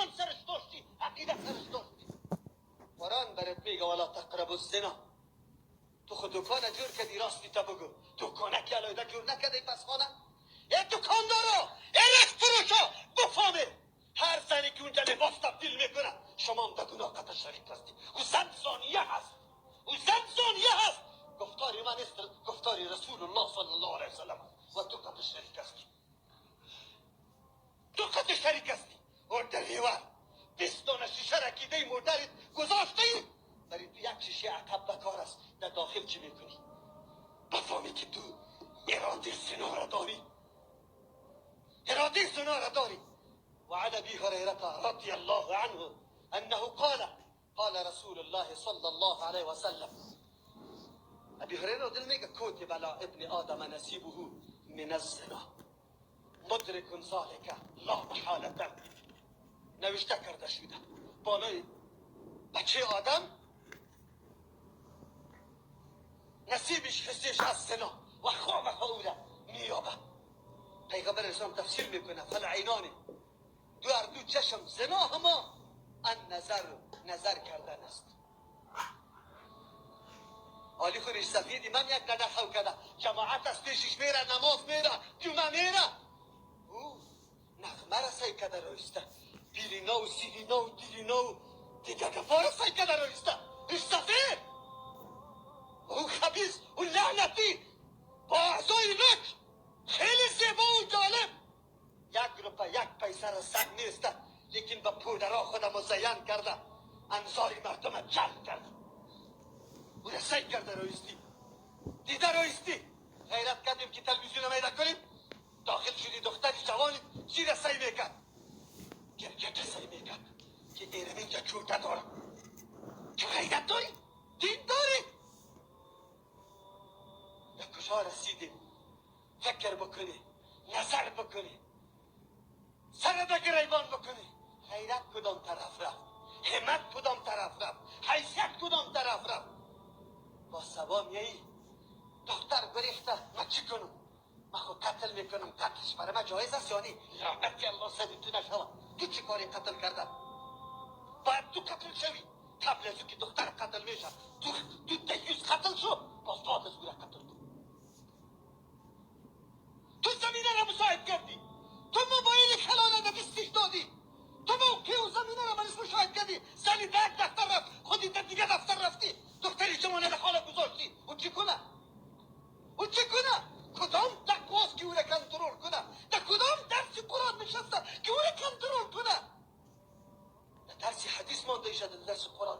ایمان سرش داشتی، عقیده سرش داشتی. قرآن برات میگه ولا تقربوا الزنا. تو خود دکان جور کردی، راستی تا بگو دکانه که علایده جور نکردی پس خانه. ای دکاندارا، ای رخت فروشا، بفهمه هر زنی که اونجا لباس تبدیل میکنه شما هم در گناه قطع شریک هستی. او زن زانیه هست، او زن زانیه هست. گفتاری من است، گفتاری رسول الله صلی الله علیه وسلم. و تو قطع شریک هستی، تو قطع شریک هستی. اور در دیوار 20 دانه شیشه رکیده مردرت گذاشته ای، برای تو یک شیشه عقب بکار است. در داخل چی میکنی؟ بفهمی که تو اراده زنا را داری، اراده زنا را داری. وعن ابي هريره رضي الله عنه انه قال رسول الله صلى الله عليه وسلم. ابي هريره دل میگه كتب على ابن آدم نصيبه من الزنا مدرك ذلك لا محاله. نوشته کرده شده بالای بچه آدم نصیبش حسش از زنا و خواه او را مییابه. پیغمبر اسلام تفسیر میکنه فالعینان، دو چشم، زنا هما نظر کردن است. آلی خورش سفیدی من یک نخو کرده جماعت از پیشش میره، نماز میره، جمعه میره، او نغمه را سی کده رویسته، بیرینا و سیرینا و دیرینا و دیگه گفا را سی کده رویسته. ایش سفید او خبیث او لعنتی با اعضای رک خیلی زیبا و جالب، یک روپه یک پیسه را سر نیسته، لیکن با پودرها خودم مزین کرده، انظار مردم جلب کرده. او را سی کرده رویستی، دیده رویستی. غیرت کردیم که تلویزیون میده کنیم، داخل شدی دختری جوانی چی را سی میکرد؟ گرگت سی میکرد که ایرم اینجا چوته داره. تو غیرت داری؟ دین داری؟ یا کجا رسیدیم؟ فکر بکنی، نظر بکنی، سر به گریبان بکنی. غیرت کدام طرف رفت؟ همت کدام طرف رفت؟ حیثیت کدام طرف رفت؟ با سبا میایی دختر گریخته، من چی کنم؟ من خود قتل میکنم، قتلش برای من جایز است یا نی؟ لعنت که الله سبیل تو نشوه. تو چی کاری قتل کردن؟ باید تو قتل شوی. قبل از که دختر قتل میشه تو دیوز قتل شو، باز بعد از گوره قتل کن. تو زمینه را مساعد کردی، تو موبایل خلانه به دستش دادی، تو موقع و زمینه را منش مشاهد کردی. زنی در دفتر رفت، خودی در دیگه دفتر رفتی، دختری جوانه در خانه گذاشتی. او چی کنه؟ او چی کنه؟ کدام تقواست که او را کنترل کنه؟ در کدام درس قرآن نشسته که او را کنترل کنه؟ در درس حدیث مانده ایشه در درس قرآن.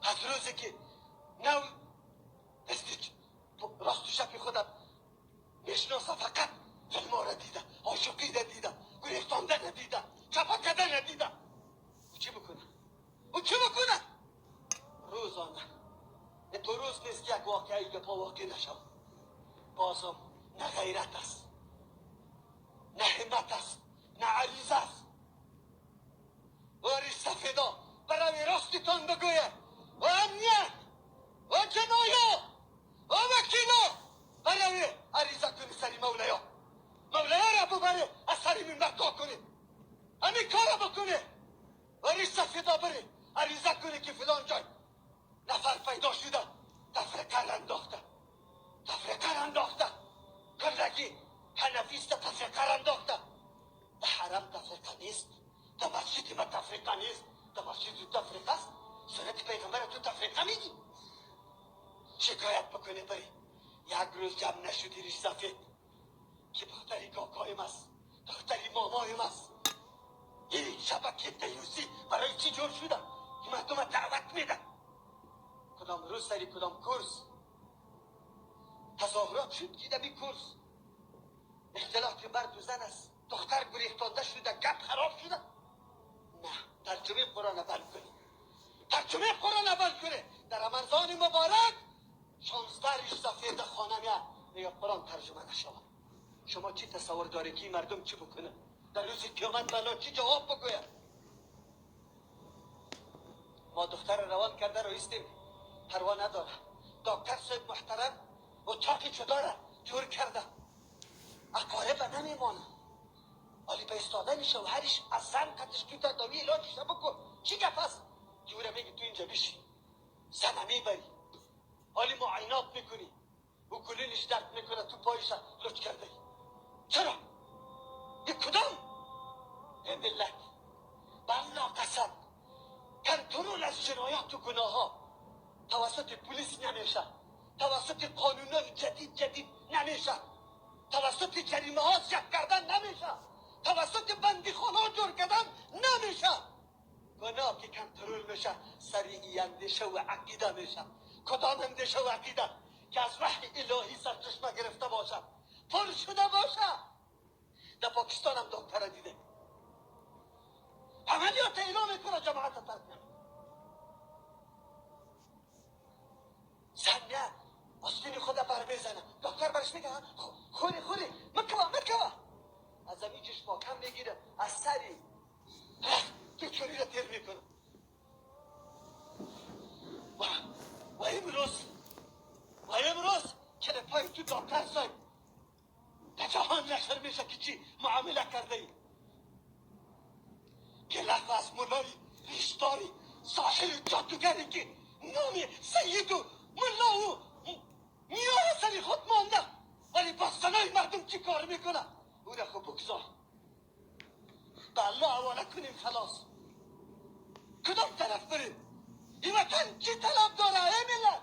از روزی که نو راست و شب خودم میشناسه، فقط فیلم را دیده، عاشقی را دیده، گریختانده ندیده، چپکده ندیده. او چی بکنه؟ او چی بکنه؟ روزانه تو روز نیست که یک واقعی به پا واقع نشو. بازم نه غیرت است، نه همت است، نه عریض است. واری سفیدا برای راستتان بگوید و امنیت و جنایا و وکیلا برای عریضه کنی سری مولایا را ببره از سری منبر تا کنی، همین کارا بکنه. واری سفیدا بره عریضه کنی که فلان جای نفر پیدا شده تفرقه انداخته کلگی حنفیست تفرقه انداخته. در حرم تفرقه نیست، در مسجد ما تفرقه نیست، در مسجد تفرقه است. سنت پیغمبر تو تفرقه میگی؟ شکایت بکنه بری یک روز جمع نشدی ریش سفید که دختری کاکایم است، دختری مامایم است. این شبکه دیوسی برای چی جور شده که مردم دعوت میده؟ کدام روز سری کدام کورس تظاهرات شد که بی کورس اختلاف مرد و زن است، دختر گریختانده شده، گپ خراب شده. نه، ترجمه قرآن اول کنی، ترجمه قرآن اول کنه. در رمضان مبارک 16 ریش سفید خانه میگه قرآن ترجمه نشود. شما چی تصور داری که مردم چی بکنه؟ در روز قیامت بلا چی جواب بگوید؟ ما دختر روان کرده رو ایستیم، پروا نداره. دکتر صاحب محترم اتاقی چه داره جور کرده، اقارب نمیمانه، حالی به استادن شوهرش از زن قدش تو تداوی علاجش بکن. چی گپ است؟ جوره میگی تو اینجا بشی، زن میبری، حالی معاینات میکنی، و کلینش درد میکنه، تو پایش لچ کرده. چرا؟ یک کدام؟ ای ملت، بالله قسم کنترل از جنایات و گناه ها توسط پلیس نمیشه، توسط قانونای جدید نمیشه، توسط جریمه ها ضبط کردن نمیشه، توسط بندیخانه ها جور کردن نمیشه. گناه که کنترل میشه سریعی اندیشه و عقیده میشه. کدام اندیشه و عقیده؟ که از وحی الهی سرچشمه گرفته باشه، پر شده باشه. در پاکستان هم دکتر دیده عملیات اعلام میکنه، جماعت ترک نمیکنه. زن نه آستین خود بر بزنه، دکتر برش میگه خوری مکوا از زمین چشما کم میگیره، از سری دکتری را تیر میکنه. و امروز که در پای تو دکتر صاحب در جهان نشر میشه که چی معامله کرده ای. که لفظ از ملای ریشداری ساحر جادوگری که نامی سید و ملا و میاه سری خود مانده، ولی با سنای مردم چی کار میکنه؟ او را خوب بگذار، به الله حواله کنیم خلاص. کدام طرف بریم؟ این وطن چی طلب داره ای ملت؟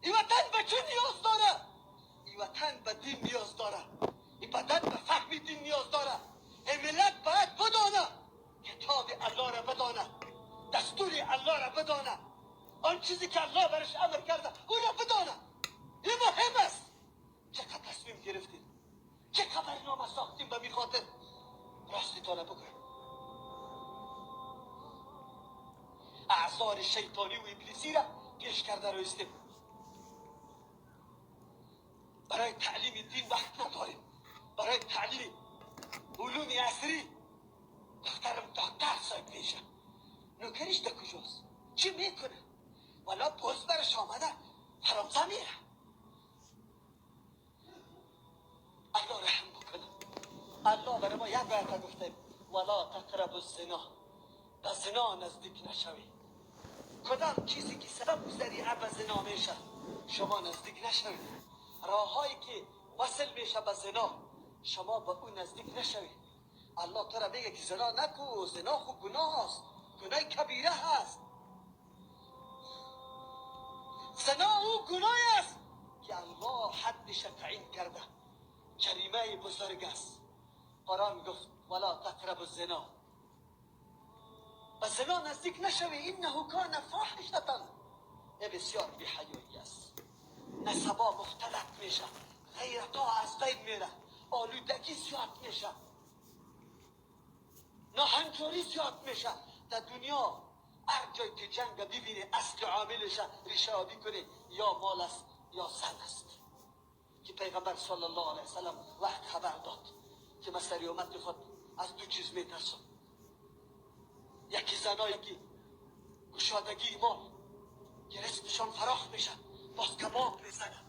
این وطن به چی نیاز داره؟ این وطن به دین نیاز داره، این بدن به فهم دین نیاز داره. این ملت باید بدانه، کتاب الله را بدانه، دستور الله را بدانه، آن چیزی که الله برش امر کرده او را بدانه. این مهم است. چقدر تصمیم گرفتیم، چه خبرنامه ساختیم به می خاطر راستی تانه بگویم. اعذار شیطانی و ابلیسی را پیش کرده رایستیم. برای تعلیم دین وقت نداریم، برای تعلیم علوم عصری دخترم دکتر صاحب میشه، نوکریش در کجاست؟ چی میکنه؟ والا پوز برش آمده حرامزه میره. الله رحم بکنه. الله برای ما یک باید گفته ولا تقربوا الزنا، به زنا نزدیک نشوی. کدام چیزی که سبب ذریعه به زنا میشه شما نزدیک نشوید. راههایی که وصل میشه به زنا شما به اون نزدیک نشوید. الله تو را میگه که زنا نکو، زنا خوب گناه است، گناه کبیره هست. زنا او گناهی است که الله حدش تعیین کرده، جریمه بزرگ است. قرآن گفت ولا تقربوا الزنا، به زنا نزدیک نشوی، انه کان فاحشة، بسیار بی‌حیایی است. نسبا مختلط میشه، غیرتا از بین میره، آلودگی زیاد میشه، ناهنجاری زیاد میشه. در دنیا هر جای که جنگ ببینی اصل عاملش ریشه آبی کنی یا مال است یا زن است. که پیغمبر صلی الله علیه وسلم وقت خبر داد که مسئله امت خود از دو چیز میترسن، یکی زنایی که گشادگی مال که رزقشان فراخ میشه، باز کباب میزنه،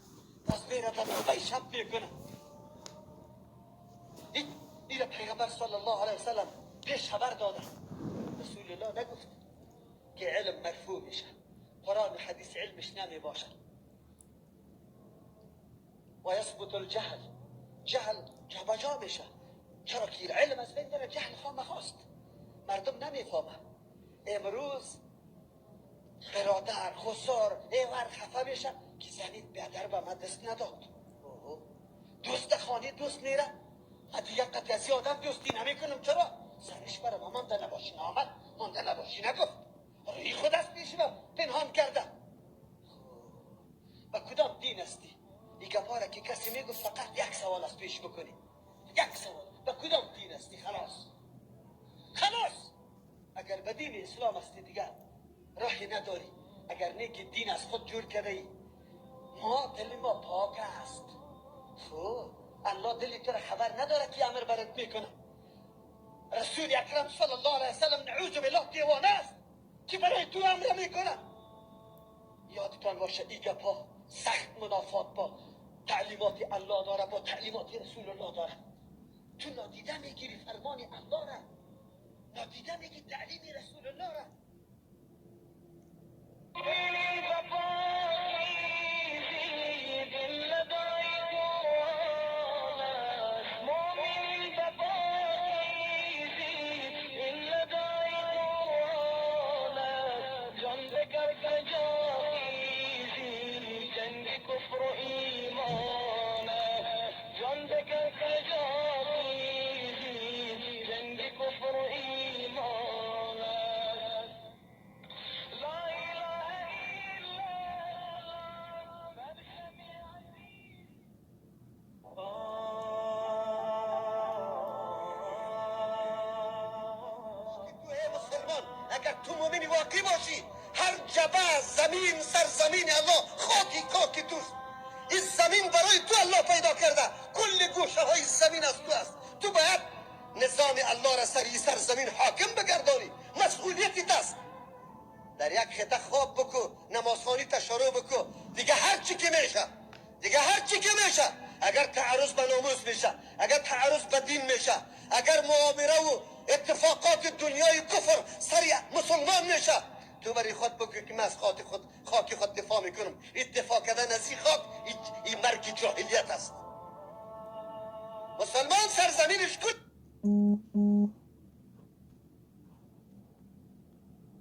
باز میره در دوبه شب میکنه. این پیغمبر صلی الله علیه وسلم پیش خبر داده. رسول الله نگفت که علم مرفوع میشه، قرآن حدیث علمش نمی باشه. و یثبت الجهل، جهل جابجا میشه. چرا که علم از بین داره، جهل خامخواست، مردم نمیفهمه. امروز برادر خسار ایور خفه میشه که زنید بیادر به من دست نداد، دوست خانی دوست میره، و دیگه قطعی آدم دوستی نمیکنم. چرا؟ زنش برای ما مانده نباشی نامد، مانده نباشی نگفت، روی خود از پیش پنهان کرده. و کدام دین استی؟ این گپاره که کسی میگفت فقط یک سوال از پیش بکنی، یک سوال، به کدام دین استی؟ خلاص اگر به دین اسلام استی دیگر راهی نداری. اگر نیکی دین از خود جور کرده ای، ما دل ما پاک است. الله دلی تو را خبر نداره که امر برات میکنه. رسول اکرم صلی الله علیه وسلم نعوذ بالله دیوانه است که برای تو امر میکنه. یادتان باشه این گپا سخت منافات با تعلیمات الله داره، با تعلیمات رسول الله داره. تو نادیده میگیری فرمان الله را، نادیده میگی تعلیم رسول الله را. اگر تو مؤمنی واقعی باشی، هر جبه زمین سرزمین الله، خاکی توست. این زمین برای تو الله پیدا کرده، کل گوشه های زمین از تو است. تو باید نظام الله را سر سرزمین حاکم بگردانی، مسئولیتی است. در یک خطه خواب بکو، نمازخوانی تشروع بکو، دیگه هر چی که میشه، اگر تعرض به ناموس میشه، اگر تعرض به دین میشه، اگر معامله و اتفاقات دنیای کفر سر مسلمان میشه، تو بری خود بگو که من از خاک خود دفاع میکنم. دفاع کردن از این خاک این مرگ جاهلیت است. مسلمان سرزمینش کن.